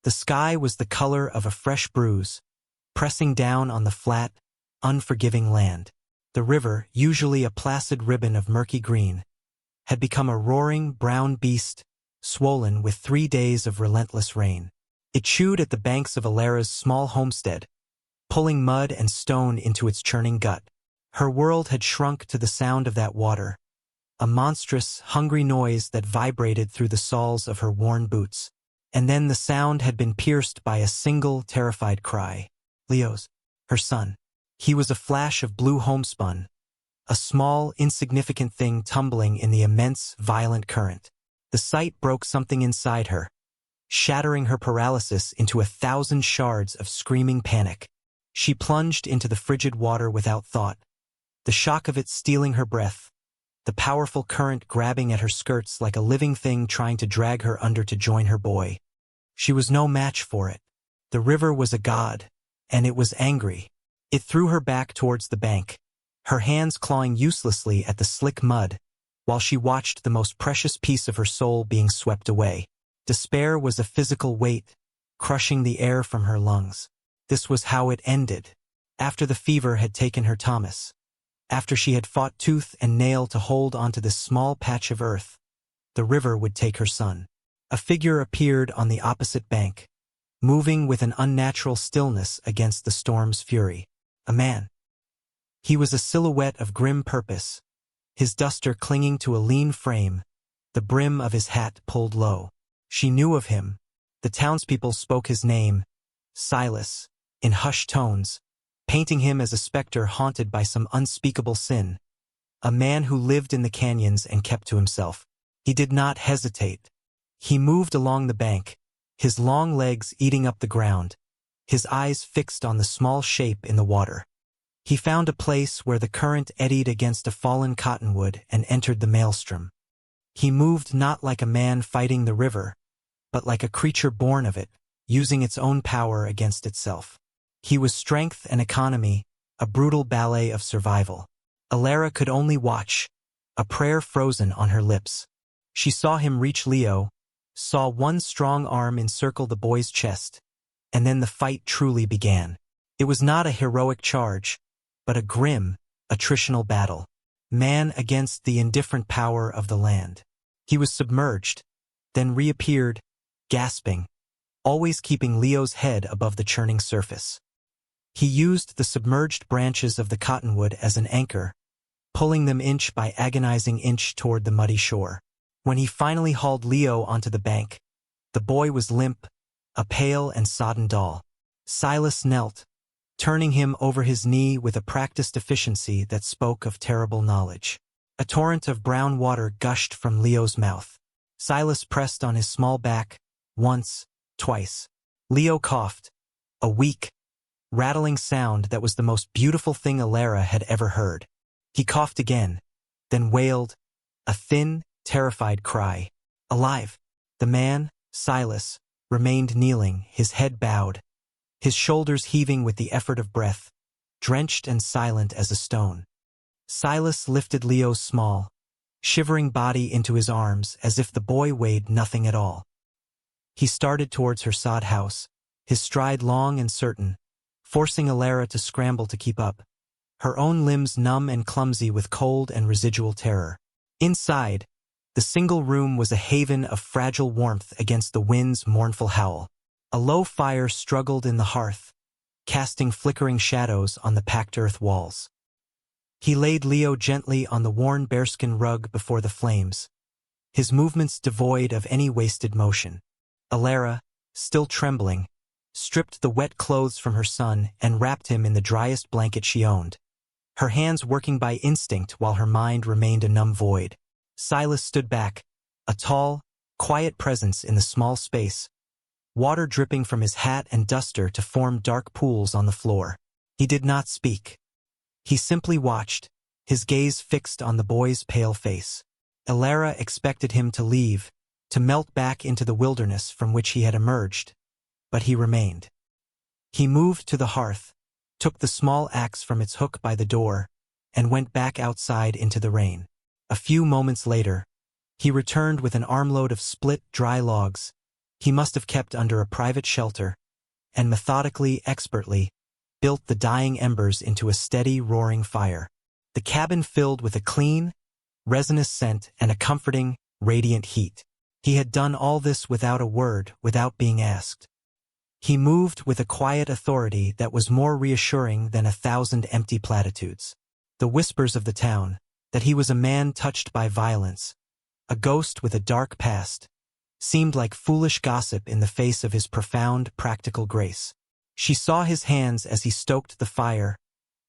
The sky was the color of a fresh bruise, pressing down on the flat, unforgiving land. The river, usually a placid ribbon of murky green, had become a roaring brown beast, swollen with 3 days of relentless rain. It chewed at the banks of Alara's small homestead, pulling mud and stone into its churning gut. Her world had shrunk to the sound of that water, a monstrous, hungry noise that vibrated through the soles of her worn boots. And then the sound had been pierced by a single terrified cry. Leo's, her son. He was a flash of blue homespun, a small, insignificant thing tumbling in the immense, violent current. The sight broke something inside her, shattering her paralysis into 1,000 shards of screaming panic. She plunged into the frigid water without thought, the shock of it stealing her breath, the powerful current grabbing at her skirts like a living thing trying to drag her under to join her boy. She was no match for it. The river was a god, and it was angry. It threw her back towards the bank, her hands clawing uselessly at the slick mud, while she watched the most precious piece of her soul being swept away. Despair was a physical weight, crushing the air from her lungs. This was how it ended. After the fever had taken her Thomas, after she had fought tooth and nail to hold onto this small patch of earth, the river would take her son. A figure appeared on the opposite bank, moving with an unnatural stillness against the storm's fury. A man. He was a silhouette of grim purpose, his duster clinging to a lean frame, the brim of his hat pulled low. She knew of him. The townspeople spoke his name, Silas, in hushed tones, painting him as a specter haunted by some unspeakable sin. A man who lived in the canyons and kept to himself. He did not hesitate. He moved along the bank, his long legs eating up the ground, his eyes fixed on the small shape in the water. He found a place where the current eddied against a fallen cottonwood and entered the maelstrom. He moved not like a man fighting the river, but like a creature born of it, using its own power against itself. He was strength and economy, a brutal ballet of survival. Alara could only watch, a prayer frozen on her lips. She saw him reach Leo, saw one strong arm encircle the boy's chest, and then the fight truly began. It was not a heroic charge, but a grim, attritional battle. Man against the indifferent power of the land. He was submerged, then reappeared, gasping, always keeping Leo's head above the churning surface. He used the submerged branches of the cottonwood as an anchor, pulling them inch by agonizing inch toward the muddy shore. When he finally hauled Leo onto the bank, the boy was limp, a pale and sodden doll. Silas knelt, turning him over his knee with a practiced efficiency that spoke of terrible knowledge. A torrent of brown water gushed from Leo's mouth. Silas pressed on his small back, once, twice. Leo coughed, a weak, rattling sound that was the most beautiful thing Alara had ever heard. He coughed again, then wailed, a thin, terrified cry. Alive! The man, Silas, remained kneeling, his head bowed, his shoulders heaving with the effort of breath, drenched and silent as a stone. Silas lifted Leo's small, shivering body into his arms as if the boy weighed nothing at all. He started towards her sod house, his stride long and certain, forcing Alara to scramble to keep up, her own limbs numb and clumsy with cold and residual terror. Inside, the single room was a haven of fragile warmth against the wind's mournful howl. A low fire struggled in the hearth, casting flickering shadows on the packed earth walls. He laid Leo gently on the worn bearskin rug before the flames, his movements devoid of any wasted motion. Alara, still trembling, stripped the wet clothes from her son and wrapped him in the driest blanket she owned, her hands working by instinct while her mind remained a numb void. Silas stood back, a tall, quiet presence in the small space, water dripping from his hat and duster to form dark pools on the floor. He did not speak. He simply watched, his gaze fixed on the boy's pale face. Alara expected him to leave, to melt back into the wilderness from which he had emerged, but he remained. He moved to the hearth, took the small axe from its hook by the door, and went back outside into the rain. A few moments later, he returned with an armload of split, dry logs, He must have kept under a private shelter, and methodically, expertly, built the dying embers into a steady, roaring fire. The cabin filled with a clean, resinous scent and a comforting, radiant heat. He had done all this without a word, without being asked. He moved with a quiet authority that was more reassuring than 1,000 empty platitudes. The whispers of the town, that he was a man touched by violence, a ghost with a dark past, seemed like foolish gossip in the face of his profound, practical grace. She saw his hands as he stoked the fire,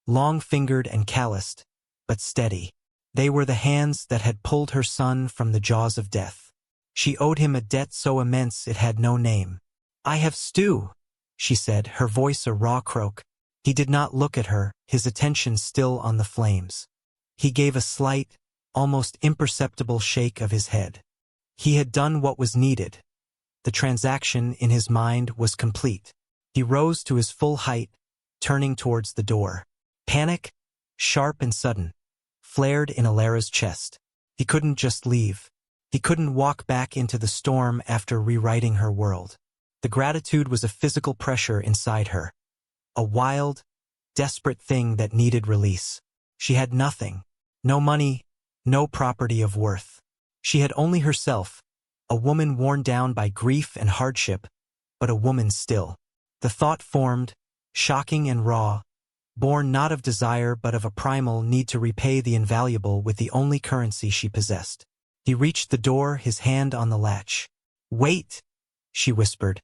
long-fingered and calloused, but steady. They were the hands that had pulled her son from the jaws of death. She owed him a debt so immense it had no name. "I have stew," she said, her voice a raw croak. He did not look at her, his attention still on the flames. He gave a slight, almost imperceptible shake of his head. He had done what was needed. The transaction, in his mind, was complete. He rose to his full height, turning towards the door. Panic, sharp and sudden, flared in Alara's chest. He couldn't just leave. He couldn't walk back into the storm after rewriting her world. The gratitude was a physical pressure inside her. A wild, desperate thing that needed release. She had nothing. No money, no property of worth. She had only herself, a woman worn down by grief and hardship, but a woman still. The thought formed, shocking and raw, born not of desire but of a primal need to repay the invaluable with the only currency she possessed. He reached the door, his hand on the latch. "Wait," she whispered,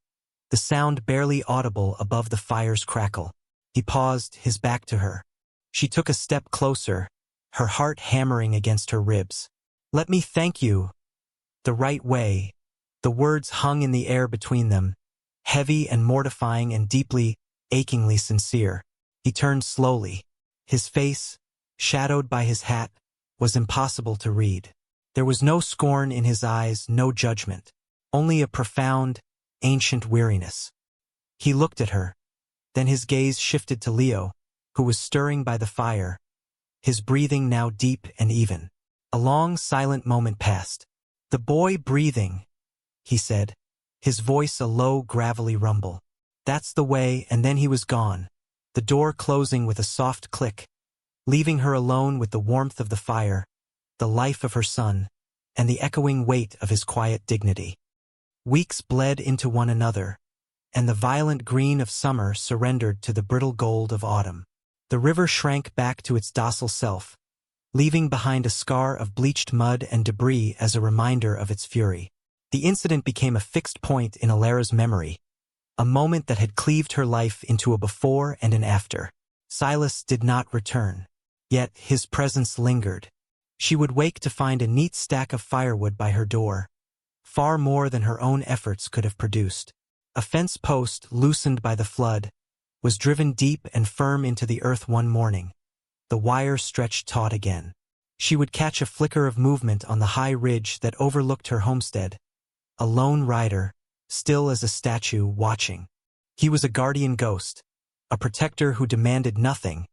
the sound barely audible above the fire's crackle. He paused, his back to her. She took a step closer, her heart hammering against her ribs. "Let me thank you. The right way." The words hung in the air between them, heavy and mortifying and deeply, achingly sincere. He turned slowly. His face, shadowed by his hat, was impossible to read. There was no scorn in his eyes, no judgment, only a profound, ancient weariness. He looked at her. Then his gaze shifted to Leo, who was stirring by the fire, his breathing now deep and even. A long, silent moment passed. "The boy breathing," he said, his voice a low, gravelly rumble. "That's the way," and then he was gone, the door closing with a soft click, leaving her alone with the warmth of the fire, the life of her son, and the echoing weight of his quiet dignity. Weeks bled into one another, and the violent green of summer surrendered to the brittle gold of autumn. The river shrank back to its docile self, leaving behind a scar of bleached mud and debris as a reminder of its fury. The incident became a fixed point in Alara's memory, a moment that had cleaved her life into a before and an after. Silas did not return, yet his presence lingered. She would wake to find a neat stack of firewood by her door, far more than her own efforts could have produced. A fence post, loosened by the flood, was driven deep and firm into the earth one morning. The wire stretched taut again. She would catch a flicker of movement on the high ridge that overlooked her homestead. A lone rider, still as a statue, watching. He was a guardian ghost, a protector who demanded nothing,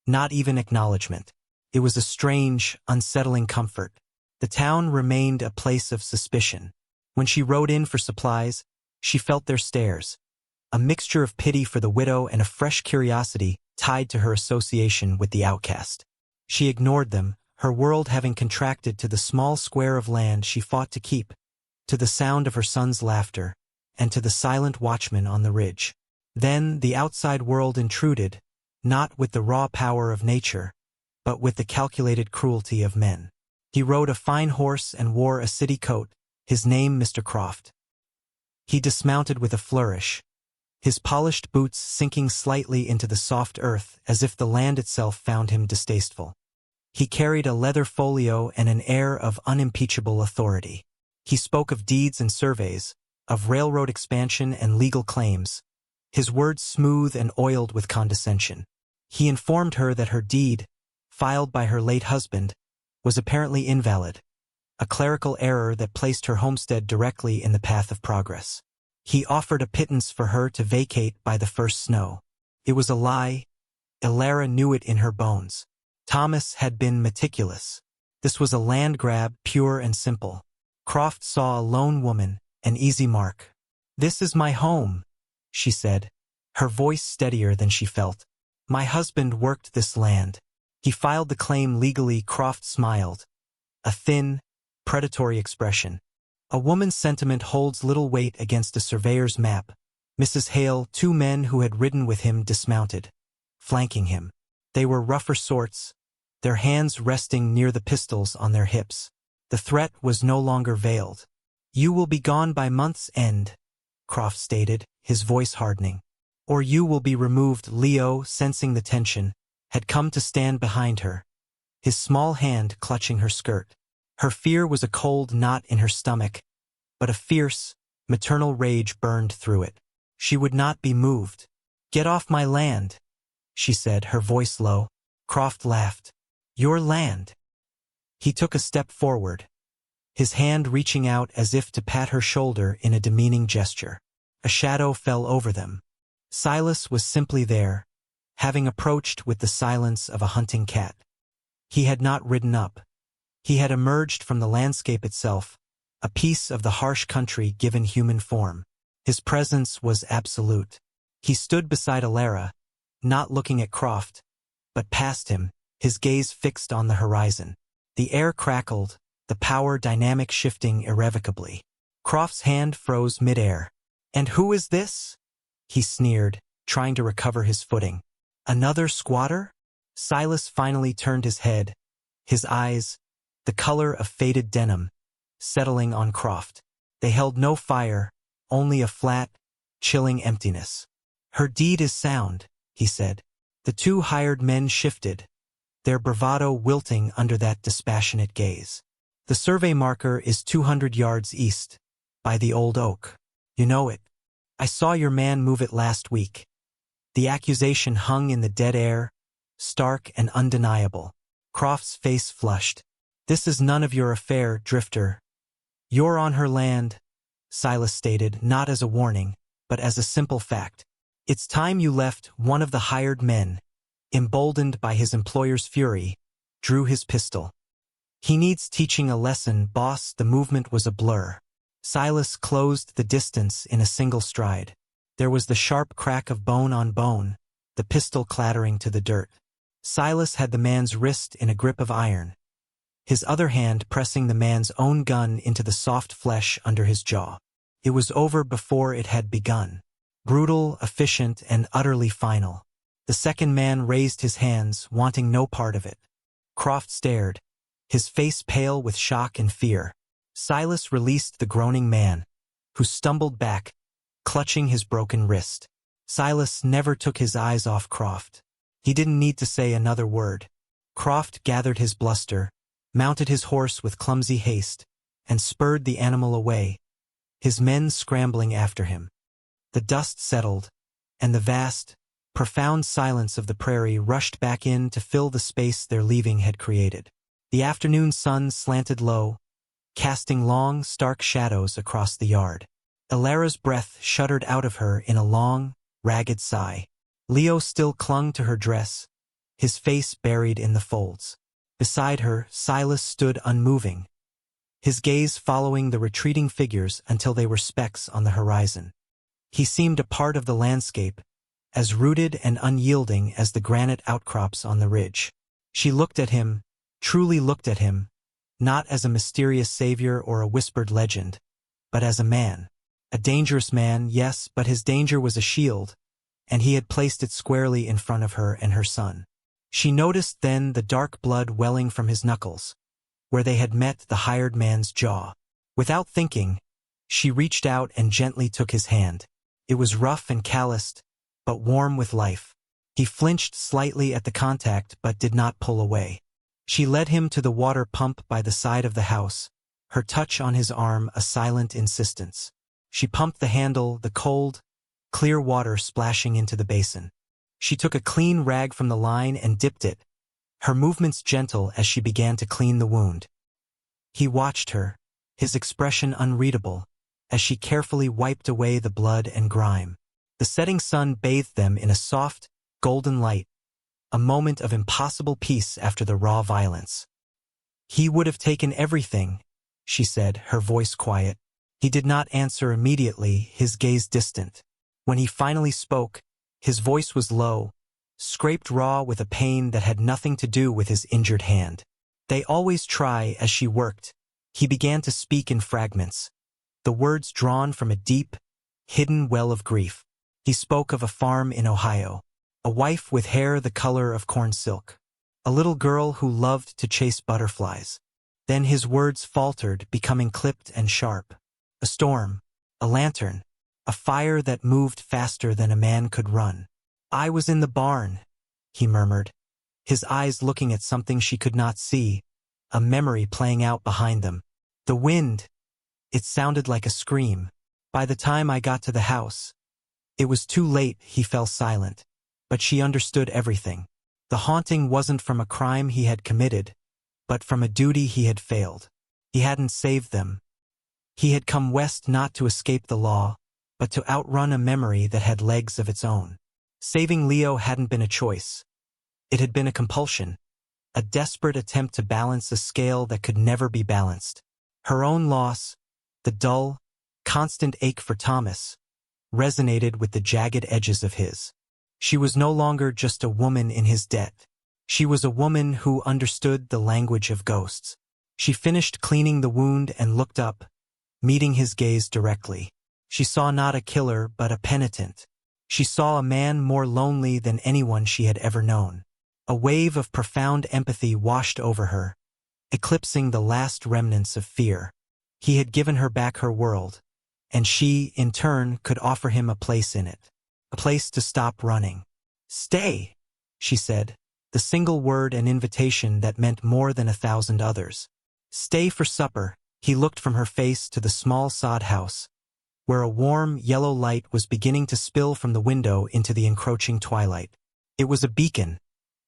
not even acknowledgement. It was a strange, unsettling comfort. The town remained a place of suspicion. When she rode in for supplies, she felt their stares, a mixture of pity for the widow and a fresh curiosity tied to her association with the outcast. She ignored them, her world having contracted to the small square of land she fought to keep, to the sound of her son's laughter, and to the silent watchman on the ridge. Then the outside world intruded, not with the raw power of nature, but with the calculated cruelty of men. He rode a fine horse and wore a city coat, his name Mr. Croft. He dismounted with a flourish, his polished boots sinking slightly into the soft earth as if the land itself found him distasteful. He carried a leather folio and an air of unimpeachable authority. He spoke of deeds and surveys, of railroad expansion and legal claims, his words smooth and oiled with condescension. He informed her that her deed, filed by her late husband, was apparently invalid, a clerical error that placed her homestead directly in the path of progress. He offered a pittance for her to vacate by the first snow. It was a lie. Alara knew it in her bones. Thomas had been meticulous. This was a land grab, pure and simple. Croft saw a lone woman, an easy mark. "This is my home," she said, her voice steadier than she felt. "My husband worked this land. He filed the claim legally." Croft smiled, a thin, predatory expression. A woman's sentiment holds little weight against a surveyor's map. Mrs. Hale, 2 men who had ridden with him dismounted, flanking him. They were rougher sorts, their hands resting near the pistols on their hips. The threat was no longer veiled. "You will be gone by month's end," Croft stated, his voice hardening. "Or you will be removed." Leo, sensing the tension, had come to stand behind her, his small hand clutching her skirt. Her fear was a cold knot in her stomach, but a fierce, maternal rage burned through it. She would not be moved. "Get off my land," she said, her voice low. Croft laughed. "Your land?" He took a step forward, his hand reaching out as if to pat her shoulder in a demeaning gesture. A shadow fell over them. Silas was simply there, having approached with the silence of a hunting cat. He had not ridden up. He had emerged from the landscape itself, a piece of the harsh country given human form. His presence was absolute. He stood beside Alara, not looking at Croft, but past him, his gaze fixed on the horizon. The air crackled, the power dynamic shifting irrevocably. Croft's hand froze midair. "And who is this?" he sneered, trying to recover his footing. "Another squatter?" Silas finally turned his head, his eyes, the color of faded denim, settling on Croft. They held no fire, only a flat, chilling emptiness. "Her deed is sound," he said. The 2 hired men shifted, their bravado wilting under that dispassionate gaze. "The survey marker is 200 yards east, by the old oak. You know it. I saw your man move it last week." The accusation hung in the dead air, stark and undeniable. Croft's face flushed. "This is none of your affair, Drifter. You're on her land," Silas stated, not as a warning, but as a simple fact. "It's time you left." One of the hired men, emboldened by his employer's fury, drew his pistol. "He needs teaching a lesson, boss." The movement was a blur. Silas closed the distance in a single stride. There was the sharp crack of bone on bone, the pistol clattering to the dirt. Silas had the man's wrist in a grip of iron, his other hand pressing the man's own gun into the soft flesh under his jaw. It was over before it had begun. Brutal, efficient, and utterly final. The second man raised his hands, wanting no part of it. Croft stared, his face pale with shock and fear. Silas released the groaning man, who stumbled back, clutching his broken wrist. Silas never took his eyes off Croft. He didn't need to say another word. Croft gathered his bluster, mounted his horse with clumsy haste, and spurred the animal away, his men scrambling after him. The dust settled, and the vast, profound silence of the prairie rushed back in to fill the space their leaving had created. The afternoon sun slanted low, casting long, stark shadows across the yard. Alara's breath shuddered out of her in a long, ragged sigh. Leo still clung to her dress, his face buried in the folds. Beside her, Silas stood unmoving, his gaze following the retreating figures until they were specks on the horizon. He seemed a part of the landscape, as rooted and unyielding as the granite outcrops on the ridge. She looked at him, truly looked at him, not as a mysterious savior or a whispered legend, but as a man. A dangerous man, yes, but his danger was a shield, and he had placed it squarely in front of her and her son. She noticed then the dark blood welling from his knuckles, where they had met the hired man's jaw. Without thinking, she reached out and gently took his hand. It was rough and calloused, but warm with life. He flinched slightly at the contact but did not pull away. She led him to the water pump by the side of the house, her touch on his arm a silent insistence. She pumped the handle, the cold, clear water splashing into the basin. She took a clean rag from the line and dipped it, her movements gentle as she began to clean the wound. He watched her, his expression unreadable, as she carefully wiped away the blood and grime. The setting sun bathed them in a soft, golden light, a moment of impossible peace after the raw violence. "He would have taken everything," she said, her voice quiet. He did not answer immediately, his gaze distant. When he finally spoke, his voice was low, scraped raw with a pain that had nothing to do with his injured hand. They always try. As she worked, he began to speak in fragments, the words drawn from a deep, hidden well of grief. He spoke of a farm in Ohio, a wife with hair the color of corn silk, a little girl who loved to chase butterflies. Then his words faltered, becoming clipped and sharp. A storm, a lantern, a fire that moved faster than a man could run. I was in the barn, he murmured, his eyes looking at something she could not see, a memory playing out behind them. The wind, it sounded like a scream. By the time I got to the house, it was too late. He fell silent, but she understood everything. The haunting wasn't from a crime he had committed, but from a duty he had failed. He hadn't saved them. He had come west not to escape the law, but to outrun a memory that had legs of its own. Saving Leo hadn't been a choice. It had been a compulsion, a desperate attempt to balance a scale that could never be balanced. Her own loss, the dull, constant ache for Thomas, resonated with the jagged edges of his. She was no longer just a woman in his debt. She was a woman who understood the language of ghosts. She finished cleaning the wound and looked up, meeting his gaze directly. She saw not a killer but a penitent. She saw a man more lonely than anyone she had ever known. A wave of profound empathy washed over her, eclipsing the last remnants of fear. He had given her back her world, and she, in turn, could offer him a place in it. A place to stop running. "Stay," she said, the single word an invitation that meant more than 1,000 others. "Stay for supper." He looked from her face to the small sod house, where a warm, yellow light was beginning to spill from the window into the encroaching twilight. It was a beacon,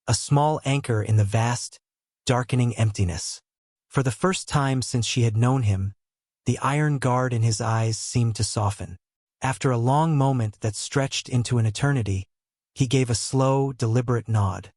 a small anchor in the vast, darkening emptiness. For the first time since she had known him, the iron guard in his eyes seemed to soften. After a long moment that stretched into an eternity, he gave a slow, deliberate nod.